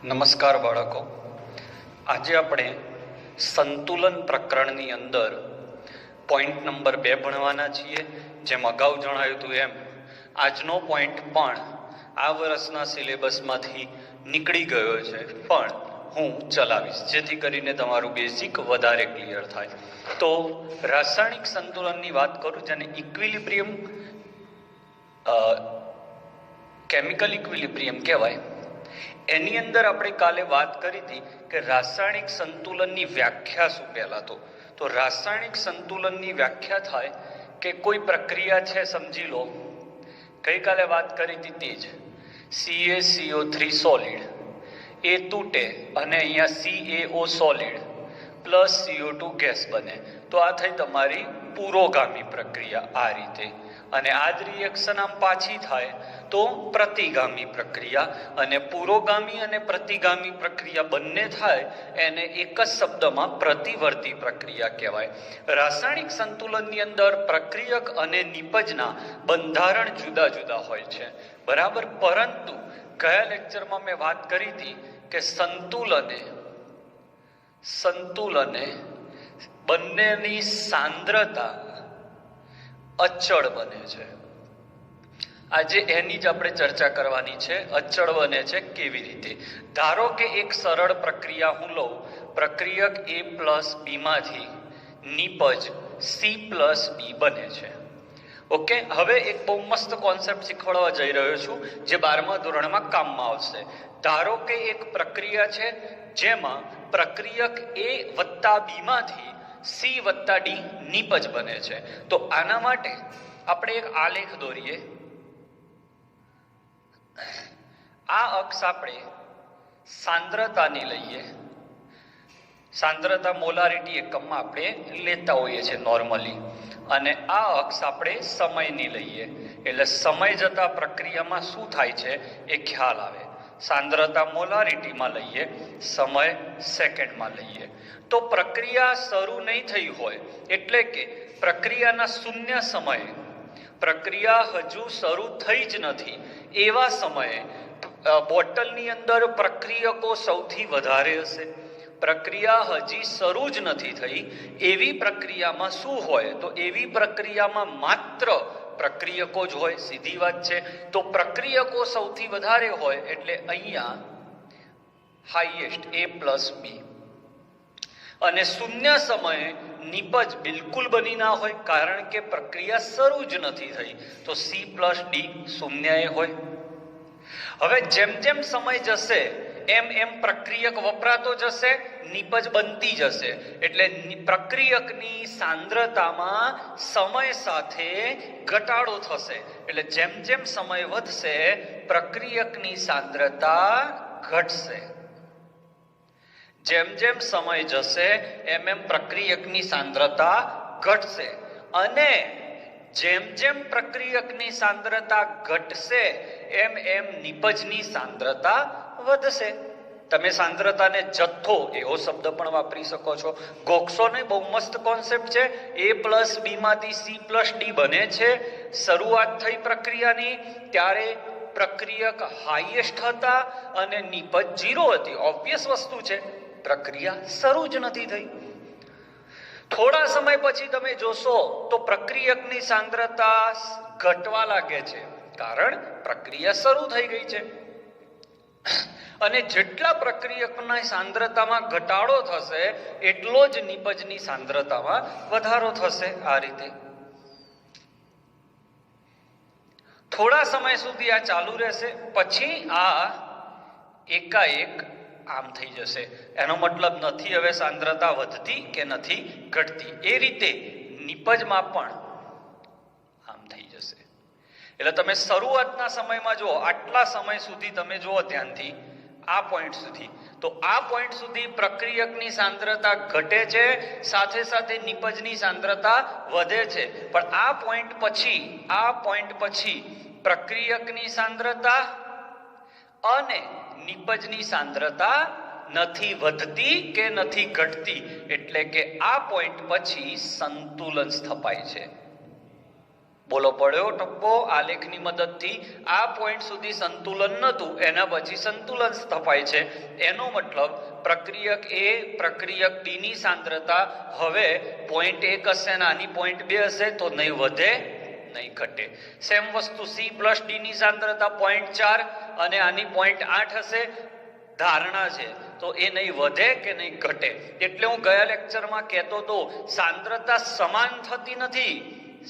નમસ્કાર બાળકો, આજે આપણે સંતુલન પ્રકરણની અંદર પોઈન્ટ નંબર 2 ભણવાના છીએ. જેમ અગાઉ જણાવ્યું હતું એમ આજનો પોઈન્ટ પણ આ વર્ષના સિલેબસમાંથી નીકળી ગયો છે, પણ હું ચલાવીશ જેથી કરીને તમારું બેઝિક વધારે ક્લિયર થાય. તો રાસાયણિક સંતુલનની વાત કરું, જેને ઇક્વિલિબ્રિયમ કેમિકલ ઇક્વિલિબ્રિયમ કહેવાય. એની અંદર આપણે કાલે વાત કરી હતી કે રાસાયણિક સંતુલનની વ્યાખ્યા શું. પહેલા તો રાસાયણિક સંતુલનની વ્યાખ્યા થાય કે કોઈ પ્રક્રિયા છે, સમજી લો ગઈકાલે વાત કરી હતી તે જ CaCO3 સોલિડ એ તૂટે અને અહીંયા CaO solid plus CO2 gas બને, તો આ થઈ તમારી પુરોગામી પ્રક્રિયા આ રીતે. અને આ જ રિએક્શન આમ પાછી થાય તો પ્રતિગામી પ્રક્રિયા. અને પુરોગામી અને પ્રતિગામી પ્રક્રિયા બંને થાય એને એક જ શબ્દમાં પ્રતિવર્તી પ્રક્રિયા કહેવાય. રાસાયણિક સંતુલનની અંદર પ્રક્રિયક અને નિપજના બંધારણ જુદા જુદા હોય છે, બરાબર. પરંતુ ગયા લેક્ચરમાં મેં વાત કરી હતી કે સંતુલને બંનેની સાંદ્રતા અચળ બને છે. આજે એની જ આપણે ચર્ચા કરવાની છે. અચળ બને છે કેવી રીતે? ધારો કે એક સરળ પ્રક્રિયા હું લઉં, પ્રક્રિયક A પ્લસ B માંથી નિપજ C પ્લસ D બને છે. ઓકે, હવે એક બહુ મસ્ત કોન્સેપ્ટ શીખવાડવા જઈ રહ્યો છું જે 12મા ધોરણમાં કામમાં આવશે. ધારો કે એક પ્રક્રિયા છે જેમાં પ્રક્રિયક A વત્તા B માંથી C વત્તા D નિપજ બને છે. તો આના માટે આપણે એક આલેખ દોરીએ. આ અક્ષ આપણે સાંદ્રતાની લઈએ. સાંદ્રતા મોલારિટી એકમમાં આપણે લેતા હોઈએ છીએ નોર્મલી. અને આ અક્ષ આપણે સમયની લઈએ, એટલે સમય જતા પ્રક્રિયામાં શું થાય છે એ ખ્યાલ આવે. સાંદ્રતા મોલારિટીમાં લઈએ, સમય સેકન્ડમાં લઈએ. તો પ્રક્રિયા શરૂ નહીં થઈ હોય, એટલે કે પ્રક્રિયાના શૂન્ય સમયે, પ્રક્રિયા હજુ શરૂ થઈ જ નથી એવા સમયે બોટલની અંદર પ્રક્રિયકો સૌથી વધારે હશે. પ્રક્રિયા હજી શરૂ જ નથી થઈ એવી પ્રક્રિયામાં શું હોય? તો એવી પ્રક્રિયામાં માત્ર પ્રક્રિયકો જ હોય. સીધી વાત છે. તો પ્રક્રિયકો સૌથી વધારે હોય એટલે અહીંયા હાઈએસ્ટ A પ્લસ B. અને શૂન્ય સમયે નિપજ બિલકુલ બની ના હોય, કારણ કે પ્રક્રિયા શરૂ જ નથી થઈ. તો C પ્લસ D શૂન્યએ હોય. હવે જેમ જેમ સમય જશે એમ એમ પ્રક્રિયક વપરાતો જશે, નિપજ બનતી જશે. એટલે પ્રક્રિયકની સાંદ્રતામાં સમય સાથે ઘટાડો થશે. એટલે જેમ જેમ સમય વધશે પ્રક્રિયકની સાંદ્રતા ઘટશે. જેમ જેમ સમય જશે એમ એમ પ્રક્રિયકની સાંદ્રતા ઘટશે. અને જેમ જેમ પ્રક્રિયકની સાંદ્રતા ઘટશે એમ એમ નિપજની સાંદ્રતા વધશે. તમે સાંદ્રતાને જથ્થો એવો શબ્દ પણ વાપરી શકો છો. ગોખશો નહીં, બહુ મસ્ત કોન્સેપ્ટ છે. A પ્લસ B માંથી C પ્લસ D બને છે. શરૂઆત થઈ પ્રક્રિયાની ત્યારે પ્રક્રિયક હાઈએસ્ટ હતા અને નિપજ 0 હતી. ઓબ્વિયસ વસ્તુ છે, પ્રક્રિયા શરૂ જ નથી થઈ. થોડા સમય પછી તમે જોશો તો પ્રક્રિયકની સાંદ્રતા ઘટવા લાગે છે, કારણ પ્રક્રિયા શરૂ થઈ ગઈ છે. અને જેટલા પ્રક્રિયકના સાંદ્રતામાં ઘટાડો થશે એટલો જ નિપજની સાંદ્રતામાં વધારો થશે. આ રીતે થોડા સમય સુધી આ ચાલુ રહેશે, પછી આ એકાએક આમ થઈ જશે. એનો મતલબ નથી હવે સાંદ્રતા વધતી કે નથી ઘટતી. એ રીતે નિપજમાં પણ આમ થઈ જશે. એટલે તમે શરૂઆતના સમયમાં જુઓ, આટલા સમય સુધી તમે જુઓ ધ્યાનથી, આ પોઈન્ટ સુધી, તો આ પોઈન્ટ સુધી પ્રક્રિયકની સાંદ્રતા ઘટે છે, સાથે સાથે નિપજની સાંદ્રતા વધે છે. પણ આ પોઈન્ટ પછી પ્રક્રિયકની સાંદ્રતા અને નિપજની સાંદ્રતા નથી વધતી કે નથી ઘટતી. એટલે કે આ પોઈન્ટ પછી સંતુલન સ્થપાય છે. બોલો પડ્યો ટપ્પો? આલેખની મદદથી આ પોઈન્ટ સુધી સંતુલન નહોતું, એના પછી સંતુલન સ્થપાય છે. એનો મતલબ પ્રક્રિયક એ પ્રક્રિયક બી ની સાંદ્રતા હવે પોઈન્ટ 1 હશે ને આની પોઈન્ટ 2 હશે, તો નહીં વધે નહીં ઘટે. સેમ વસ્તુ સી પ્લસ ડી ની સાંદ્રતા પોઈન્ટ 4 અને આની પોઈન્ટ 8 હશે. ધારણા છે તો એ નહીં વધે કે નહીં ઘટે. એટલે હું ગયા લેક્ચરમાં કહેતો હતો સાંદ્રતા સમાન થતી નથી,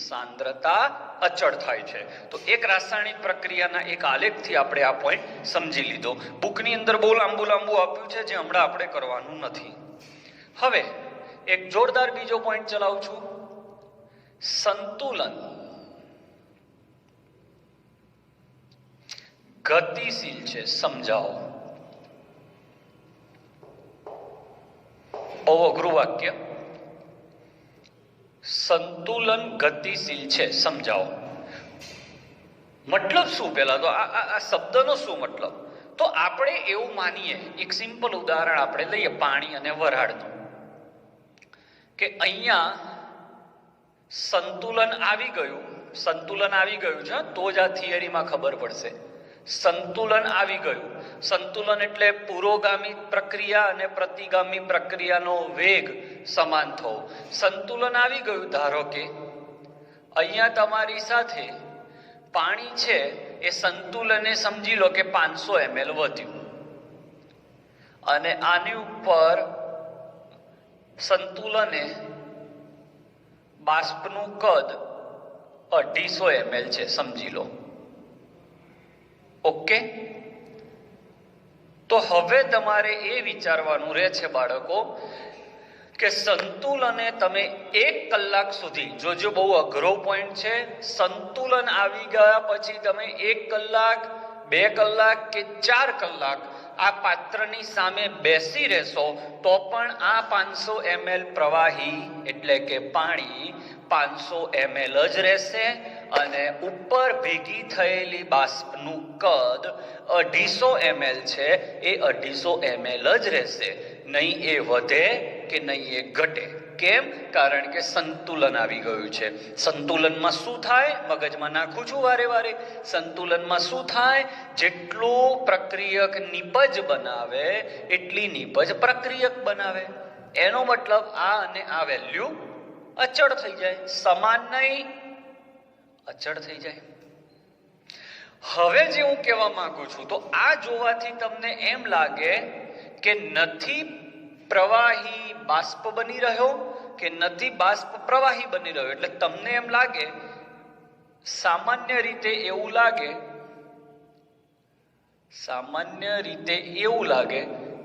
સાંદ્રતા અચળ થાય છે. તો એક રાસાયણિક પ્રક્રિયાના એક આલેખથી આપણે આ પોઈન્ટ સમજી લીધો. બુકની અંદર બહુ લાંબુ આપ્યું છે જે હમણાં આપણે કરવાનું નથી. હવે એક જોરદાર બીજો પોઈન્ટ ચલાવું છું. સંતુલન ગતિશીલ છે. સમજાવો. બહુ અઘરું વાક્ય. સંતુલન ગતિશીલ છે, સમજાવો. મતલબ શું? પહેલા તો આ શબ્દનો શું મતલબ? તો આપણે એવું માનીએ, એક સિમ્પલ ઉદાહરણ આપણે લઈએ પાણી અને વરાળનું, કે અહીંયા સંતુલન આવી ગયું છે, તો જ આ થિયરીમાં ખબર પડશે. સંતુલન આવી ગયું. સંતુલન એટલે પુરોગામી પ્રક્રિયા અને પ્રતિગામી પ્રક્રિયાનો વેગ સમાન થવો. સંતુલન આવી ગયું. ધારો કે અહીંયા તમારી સાથે પાણી છે, એ સંતુલને સમજી લો કે 500 ml વધ્યું અને આની ઉપર સંતુલને બાષ્પનું કદ 250 ml છે, સમજી લો. ઓકે. તો હવે તમારે એ વિચારવાનું રહે છે બાળકો કે સંતુલને તમે 1 કલાક સુધી, જોજો બહુ અઘરો પોઈન્ટ છે, સંતુલન આવી ગયા પછી તમે 1 કલાક 2 કલાક કે 4 કલાક આ પાત્રની સામે બેસી રહેશો તો પણ આ 500 ml પ્રવાહી એટલે કે પાણી 500 ml જ રહેશે અને ઉપર ભેગી થયેલી બાષ્પનું કદ 250 ml છે, એ 250 ml જ રહેશે. નહીં એ વધે કે નહીં એ ઘટે. કેમ? કારણ કે સંતુલન આવી ગયું છે. સંતુલનમાં શું થાય? મગજમાં નાખું છું વારે વારે. સંતુલનમાં શું થાય? જેટલું પ્રક્રિયક નિપજ બનાવે એટલી નિપજ પ્રક્રિયક બનાવે. એનો મતલબ આ અને આ વેલ્યુ અચળ થઈ જાય, સમાન નહીં, અચળ થઈ જાય. હવે જે હું કહેવા માંગુ છું, તો આ જોવાથી તમને એમ લાગે કે નથી પ્રવાહી બાષ્પ બની રહ્યો કે નથી બાષ્પ પ્રવાહી બની રહ્યો. એટલે તમને એમ લાગે, સામાન્ય રીતે એવું લાગે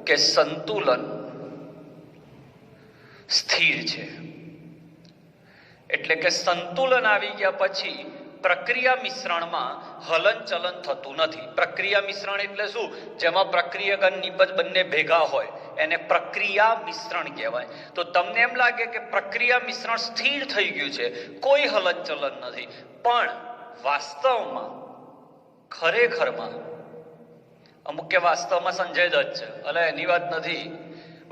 કે સંતુલન સ્થિર છે. એટલે કે સંતુલન આવી ગયા પછી પ્રક્રિયા મિશ્રણમાં હલનચલન થતું નથી. પ્રક્રિયા મિશ્રણ એટલે શું? જેમાં પ્રક્રિયક અને નિપજ બંને ભેગા હોય એને પ્રક્રિયા મિશ્રણ કહેવાય. તો તમને એમ લાગે કે પ્રક્રિયા મિશ્રણ સ્થિર થઈ ગયું છે, કોઈ હલનચલન નથી. પણ વાસ્તવમાં, ખરેખરમાં, અમુક કે વાસ્તવમાં સંજય દત્ત છે, અલે એની વાત નથી.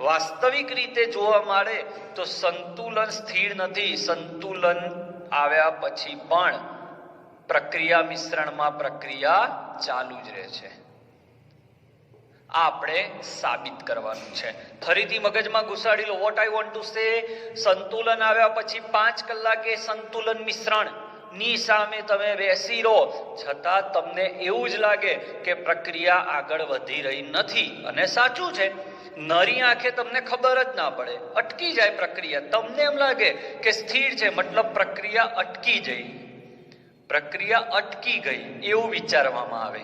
વાસ્તવિક રીતે જોવા મળે તો સંતુલન સ્થિર નથી. સંતુલન આવ્યા પછી પણ પ્રક્રિયા મિશ્રણમાં પ્રક્રિયા ચાલુ જ રહે છે. આપણે સાબિત કરવાનું છે. ફરીથી મગજમાં ઘુસાડી લો. What I want to say, સંતુલન આવ્યા પછી 5 કલાકે સંતુલન મિશ્રણ ની સામે તમે બેસી રહો, છતાં તમને એવું જ લાગે કે પ્રક્રિયા આગળ વધી રહી નથી. અને સાચું છે, નરી આંખે તમને ખબર જ ના પડે, અટકી જાય પ્રક્રિયા. તમને એમ લાગે કે સ્થિર છે, મતલબ પ્રક્રિયા અટકી ગઈ એવું વિચારવામાં આવે.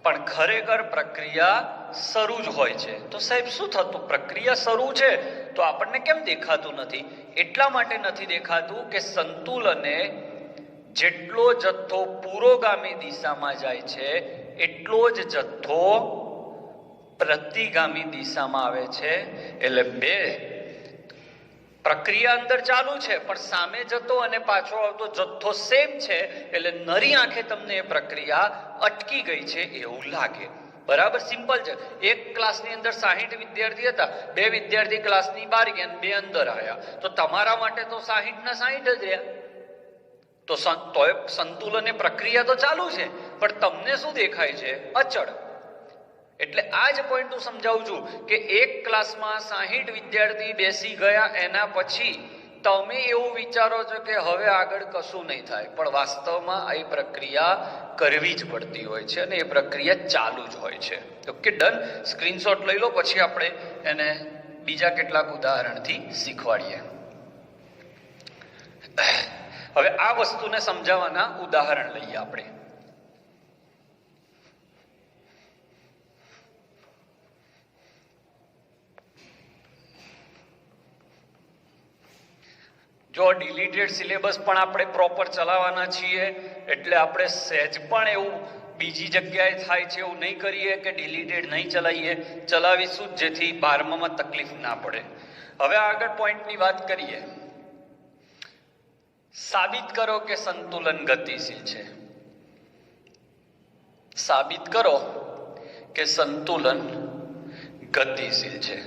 પણ ખરેખર પ્રક્રિયા શરૂ જ હોય છે. તો સાહેબ શું થતું? પ્રક્રિયા શરૂ છે તો આપણને કેમ દેખાતું નથી? એટલા માટે નથી દેખાતું કે સંતુલને જેટલો જથ્થો પુરોગામી દિશામાં જાય છે એટલો જ જથ્થો પ્રતિગામી દિશામાં આવે છે. એટલે બે પ્રક્રિયા અંદર ચાલુ છે પણ સામે જતો અને પાછો આવતો જથ્થો સેમ છે. એટલે નરી આંખે તમને એ પ્રક્રિયા અટકી ગઈ છે એવું લાગે. બરાબર, સિમ્પલ છે. એક ક્લાસની અંદર 60 વિદ્યાર્થી હતા, 2 વિદ્યાર્થી ક્લાસની બહાર ગયા, 2 અંદર આવ્યા, તો તમારા માટે તો 60 ના 60 જ રહ્યા. તો સંતુલન એ પ્રક્રિયા તો ચાલુ છે, પણ તમને શું દેખાય છે? અચળ. એટલે આ જ પોઈન્ટ હું સમજાવું છું કે એક ક્લાસમાં 60 વિદ્યાર્થી બેસી ગયા, એના પછી તમે એવું વિચારો છો કે હવે આગળ કશું નહીં થાય, પણ વાસ્તવમાં આ પ્રક્રિયા કરવી જ પડતી હોય છે અને એ પ્રક્રિયા ચાલુ જ હોય છે. Okay, done. સ્ક્રીનશોટ લઈ લો, પછી આપણે એને બીજા કેટલાક ઉદાહરણથી શીખવાડીએ. હવે આ વસ્તુને સમજાવવાના ઉદાહરણ લઈએ આપણે. જો ડિલીટેડ સિલેબસ પણ આપણે પ્રોપર ચલાવવાના છીએ, એટલે આપણે સહેજ પણ એવું બીજી જગ્યાએ થાય છે એવું નહીં કરીએ કે ડિલીટેડ નહીં ચલાવીએ, ચલાવીશું જેથી 12માં તકલીફ ના પડે. હવે આગળ પોઈન્ટની વાત કરીએ. સાબિત કરો કે સંતુલન ગતિશીલ છે. સાબિત કરો કે સંતુલન ગતિશીલ છે.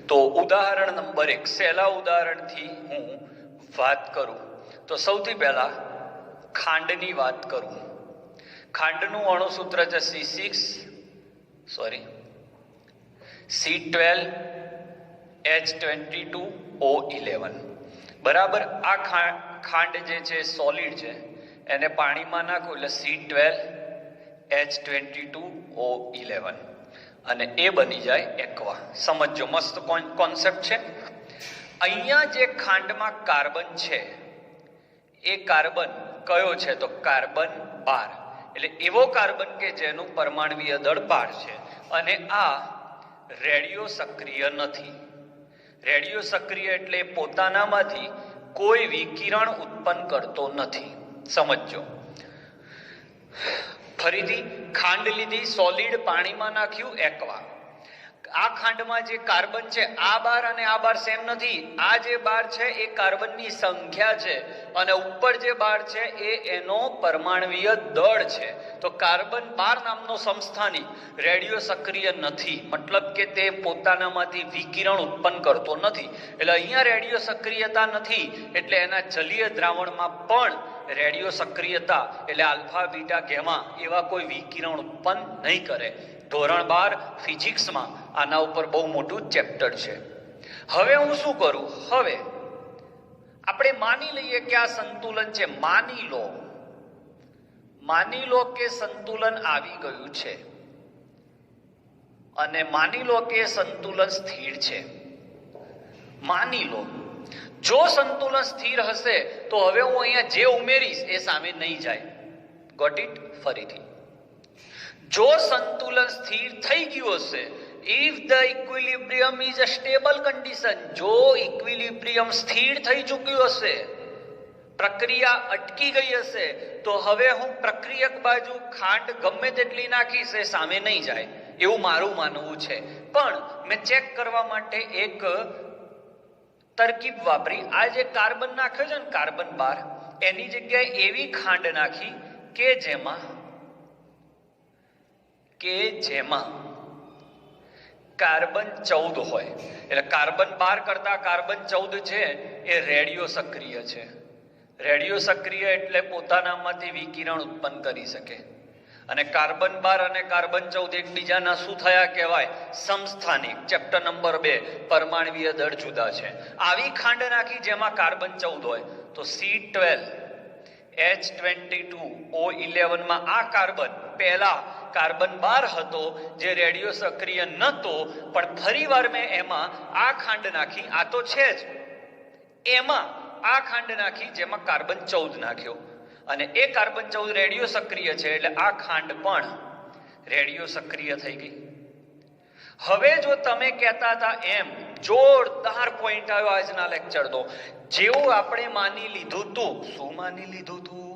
તો ઉદાહરણ નંબર 1, સહેલા ઉદાહરણથી હું વાત કરું તો સૌથી પહેલા ખાંડની વાત કરું. ખાંડનું અણુસૂત્ર છે C12H22O11. બરાબર. આ ખાંડ જે છે સોલિડ છે, એને પાણીમાં નાખો એટલે C12H22O11 અને એ બની જાય એક્વા. સમજો, મસ્ત કોન્સેપ્ટ છે. અહીંયા જે ખાંડમાં કાર્બન છે એ કાર્બન કયો છે? તો કાર્બન 12. એટલે એવો કાર્બન કે જેનું પરમાણુય દળ 12 છે અને આ રેડિયો સક્રિય નથી. રેડિયો સક્રિય એટલે પોતાનામાંથી કોઈ વિકિરણ ઉત્પન્ન કરતો નથી. સમજો. ફરીથી ખાંડ લીધી, સોલિડ, પાણીમાં નાખ્યું, એક્વા. આ ખાંડમાં જે કાર્બન છે, આ બાર અને આ બાર સેમ નથી. આ જે બાર છે એ કાર્બનની સંખ્યા છે અને ઉપર જે બાર છે એ એનો પરમાણુય દળ છે. તો કાર્બન 12 નામનો સમસ્થાનિક રેડિયો સક્રિય નથી, મતલબ કે તે પોતાનામાંથી વિકિરણ ઉત્પન્ન કરતો નથી. એટલે અહીંયા રેડિયો સક્રિયતા નથી, એટલે એના જલીય દ્રાવણમાં પણ રેડિયો સક્રિયતા એટલે આલ્ફા, બીટા, ગેમા એવા કોઈ વિકિરણ ઉત્પન્ન નહીં કરે. ધોરણ 12 ફિઝિક્સમાં આના ઉપર બહુ મોટું ચેપ્ટર છે. હવે હું શું કરું? હવે આપણે માની લઈએ કે આ સંતુલન છે. માની લો કે સંતુલન આવી ગયું છે અને માની લો કે સંતુલન સ્થિર છે. માની લો જો સંતુલન સ્થિર હશે તો હવે હું અહીંયા જે ઉમેરીશ એ સામે નહીં જાય. Got it? ફરીથી, જો સંતુલન સ્થિર થઈ ગયું હશે, if the equilibrium is a stable condition, જો ઇક્વિલિબ્રિયમ સ્થિર થઈ ચૂક્યું હશે, પ્રક્રિયા અટકી ગઈ હશે, તો હવે હું પ્રક્રિયક બાજુ ખાંડ ગમે તેટલી નાખીશ એ સામે નહીં જાય એવું મારું માનવું છે. પણ મેં ચેક કરવા માટે એક તરકીબ વાપરી. આ જે કાર્બન નાખ્યો છે ને, કાર્બન 12, એની જગ્યાએ એવી ખાંડ નાખી કે જેમાં કાર્બન 14 હોય. એટલે કાર્બન 12 કરતા કાર્બન 14 છે એ રેડિયો સક્રિય છે. રેડિયો સક્રિય એટલે પોતાનામાંથી વિકિરણ ઉત્પન્ન કરી શકે. અને કાર્બન 12 અને કાર્બન 14 એકબીજાના શું થયા કહેવાય? સમસ્થાનિક. ચેપ્ટર નંબર 2, પરમાણુય દળ જુદા છે. આવી ખાંડ નાખી જેમાં કાર્બન 14 હોય તો C12H22O11 માં આ કાર્બન પહેલા કાર્બન 12 હતો જે રેડિયો સક્રિય નહોતો, પણ ફરીવાર મેં એમાં આ ખાંડ નાખી, આ તો છે જ, એમાં આ ખાંડ નાખી જેમાં કાર્બન 14 નાખ્યો અને એ કાર્બન 14 રેડિયો સક્રિય છે એટલે આ ખાંડ પણ રેડિયો સક્રિય થઈ ગઈ. હવે જો તમે કહેતા હતા એમ જોરદાર પોઈન્ટ આવ્યો આજના લેક્ચરનો. જેવું આપણે માની લીધું હતું, શું માની લીધું હતું?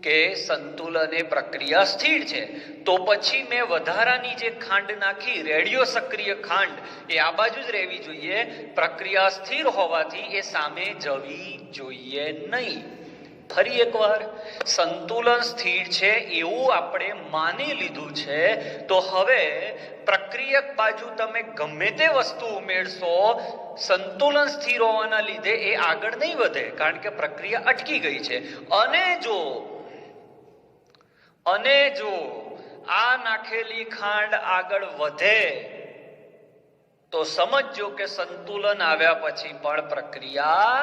કે સંતુલન એ પ્રક્રિયા સ્થિર છે. તો પછી મેં વધારાની જે ખાંડ નાખી, રેડિયો સક્રિય ખાંડ, એ આ બાજુ જ રહેવી જોઈએ. પ્રક્રિયા સ્થિર હોવાથી એ સામે જવી જોઈએ નહીં. ફરી એકવાર સંતુલન સ્થિર છે એવું આપણે માની લીધું છે, તો હવે પ્રક્રિયક બાજુ તમે ગમે તે વસ્તુ ઉમેરશો, સંતુલન સ્થિર હોવાના લીધે એ આગળ નહીં વધે, કારણ કે પ્રક્રિયા અટકી ગઈ છે. અને જો આ નાખેલી ખાંડ આગળ વધે તો સમજો કે સંતુલન આવ્યા પછી પણ પ્રક્રિયા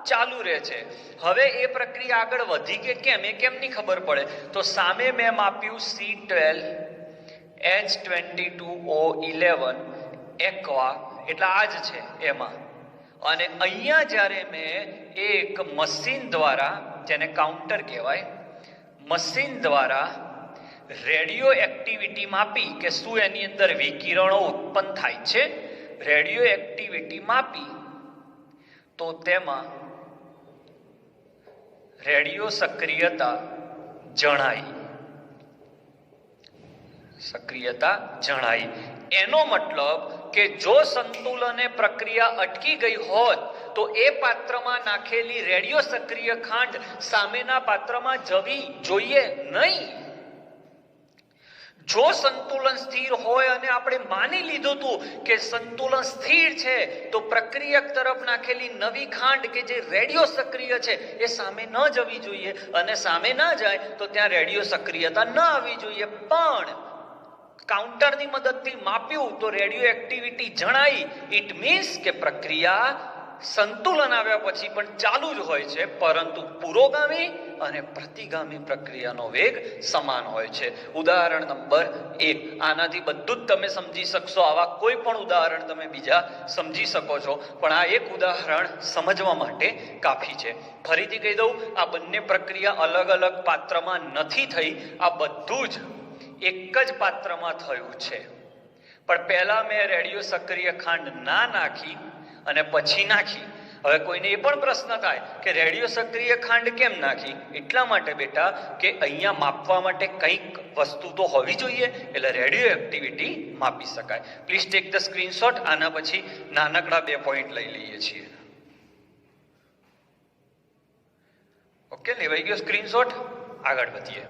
ચાલુ રહે છે. હવે એ પ્રક્રિયા આગળ વધી કે કેમ એ કેમની ખબર પડે? તો સામે મેં માપ્યું C12H22O11 એક્વા, એટલે આ જ છે એમાં. અને અહીંયા જ્યારે મેં એક મશીન દ્વારા, જેને કાઉન્ટર કહેવાય, મશીન દ્વારા રેડિયો એક્ટિવિટી માપી કે શું એની અંદર વિકિરણો ઉત્પન્ન થાય છે, રેડિયો એક્ટિવિટી માપી તો તેમાં રેડિયો સક્રિયતા જણાઈ. એનો મતલબ કે જો સંતુલને પ્રક્રિયા અટકી ગઈ હોત તો એ પાત્રમાં નાખેલી રેડિયો સક્રિય ખાંડ સામેના પાત્રમાં જવી જોઈએ નહીં. જો સંતુલન સ્થિર હોય અને આપણે માની લીધું હતું કે સંતુલન સ્થિર છે, તો પ્રક્રિયક તરફ નાખેલી નવી ખાંડ કે જે રેડિયો સક્રિય છે એ સામે ન જવી જોઈએ, અને સામે ના જાય તો ત્યાં રેડિયો સક્રિયતા ન આવવી જોઈએ. પણ કાઉન્ટરની મદદથી માપ્યું તો રેડિયો એક્ટિવિટી જણાઈ. ઇટ મીન્સ કે પ્રક્રિયા સંતુલન આવ્યા પછી પણ ચાલુ જ હોય છે, પરંતુ પુરોગામી અને પ્રતિગામી પ્રક્રિયાનો વેગ સમાન હોય છે. ઉદાહરણ નંબર 1. આનાથી બધું જ તમે સમજી શકશો, આવા કોઈ પણ ઉદાહરણ તમે બીજા સમજી શકો છો, પણ આ એક ઉદાહરણ સમજવા માટે કાફી છે. ફરીથી કહી દઉં, આ બંને પ્રક્રિયા અલગ અલગ પાત્રમાં નથી થઈ, આ બધું જ એક જ પાત્રમાં થયું છે. પણ પહેલા મેં રેડિયો સક્રિય ખાંડ ના નાખી અને પછી નાખી. હવે કોઈને એ પણ પ્રશ્ન થાય કે રેડિયો સક્રિય ખાંડ કેમ નાખી? એટલા માટે બેટા કે અહીંયા માપવા માટે કંઈક વસ્તુ તો હોવી જોઈએ, એટલે રેડિયો એક્ટિવિટી માપી શકાય. Please take the screenshot. આના પછી નાનકડા 2 પોઈન્ટ લઈ લઈએ છીએ. ઓકે, લેવાઈ ગયો સ્ક્રીનશોટ? આગળ વધીએ.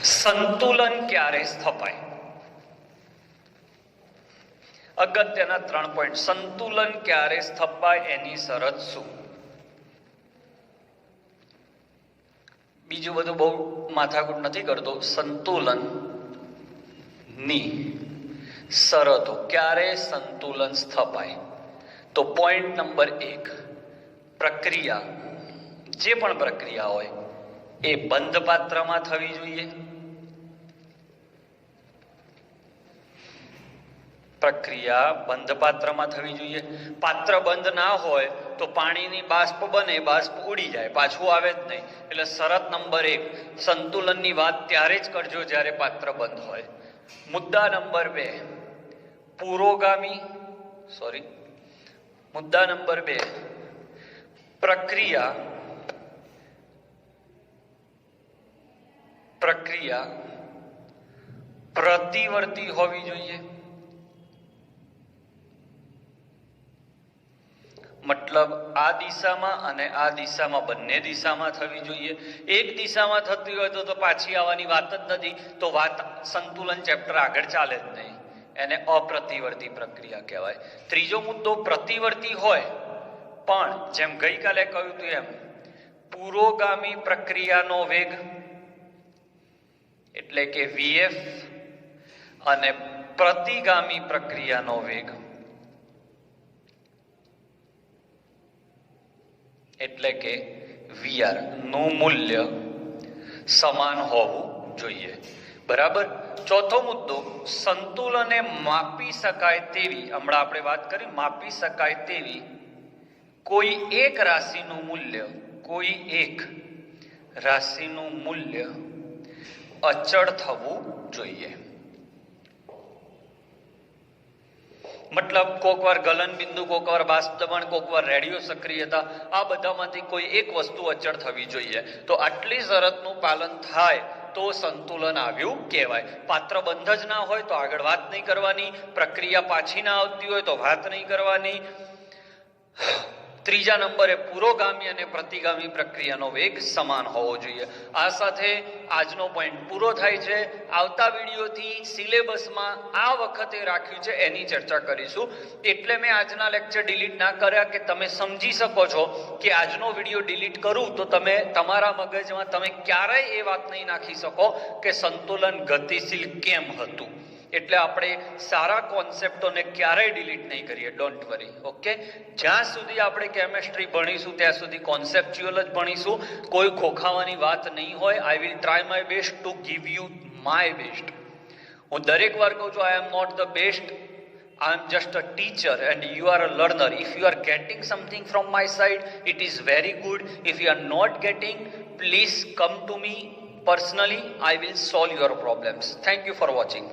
સંતુલન ક્યારે સ્થપાય? અગત્યના 3 પોઈન્ટ. સંતુલન ક્યારે સ્થપાય એની શરત શું? બીજું બધું બહુ માથાકૂટ નથી કરતો. સંતુલન ની શરતો, ક્યારે સંતુલન સ્થપાય? તો પોઈન્ટ નંબર 1, પ્રક્રિયા, જે પણ પ્રક્રિયા હોય એ બંધ પાત્રમાં થવી જોઈએ. પ્રક્રિયા બંધ પાત્રમાં થવી જોઈએ. પાત્ર બંધ ના હોય તો પાણીની બાષ્પ બને, બાષ્પ ઉડી જાય, પાછું આવે જ નહીં. એટલે શરત નંબર 1, સંતુલનની વાત ત્યારે જ કરજો જ્યારે પાત્ર બંધ હોય. મુદ્દા નંબર 2, મુદ્દા નંબર 2, પ્રક્રિયા પ્રતિવર્તી હોવી જોઈએ. મતલબ આ દિશામાં અને આ દિશામાં, બંને દિશામાં થવી જોઈએ. એક દિશામાં થતી હોય તો પાછી આવવાની વાત જ નથી, તો વાત સંતુલન ચેપ્ટર આગળ ચાલે જ નહીં. એને અપ્રતિવર્તી પ્રક્રિયા કહેવાય. ત્રીજો મુદ્દો, પ્રતિવર્તી હોય પણ જેમ ગઈકાલે કહ્યું હતું એમ પુરોગામી પ્રક્રિયાનો વેગ એટલે કે VF અને પ્રતિગામી પ્રક્રિયાનો વેગ એટલે કે VR નું મૂલ્ય સમાન હોવું જોઈએ. બરાબર. ચોથો મુદ્દો, સંતુલને માપી શકાય તેવી, હમણાં આપણે વાત કરી માપી શકાય તેવી કોઈ એક રાશિનું મૂલ્ય અચળ થવું જોઈએ. મતલબ કોક વાર ગલન બિંદુ, કોક વાર બાષ્પ દબાણ, કોક વાર રેડિયો સક્રિયતા, આ બધામાંથી કોઈ એક વસ્તુ અચળ થવી જોઈએ. તો આટલી શરતનું પાલન થાય તો સંતુલન આવ્યું કહેવાય. પાત્ર બંધ જ ના હોય તો આગળ વાત નહીં કરવાની. પ્રક્રિયા પાછી ના આવતી હોય તો વાત નહીં કરવાની. ત્રીજા નંબરે પુરોગામી અને પ્રતિગામી પ્રક્રિયાનો વેગ સમાન હોવો જોઈએ. આ સાથે આજનો પોઈન્ટ પૂરો થાય છે. આવતા વિડીયોથી સિલેબસમાં આ વખતે રાખ્યું છે એની ચર્ચા કરીશું. એટલે મેં આજના લેક્ચર ડિલીટ ના કર્યા કે તમે સમજી શકો છો કે આજનો વિડીયો ડિલીટ કરું તો તમે તમારા મગજમાં તમે ક્યારેય એ વાત નહીં નાખી શકો કે સંતુલન ગતિશીલ કેમ હતું. એટલે આપણે સારા કોન્સેપ્ટોને ક્યારેય ડિલીટ નહીં કરીએ. Don't worry. ઓકે, જ્યાં સુધી આપણે કેમેસ્ટ્રી ભણીશું ત્યાં સુધી કોન્સેપ્ચ્યુઅલ જ ભણીશું. કોઈ ખોખાવાની વાત નહીં હોય. I will try my best to give you my best. હું દરેક વાર કહું છું, I am not the best, I am just a teacher and you are a learner. If you are getting something from my side, it is very good. If you are not getting, please come to me personally. I will solve your problems. Thank you for watching.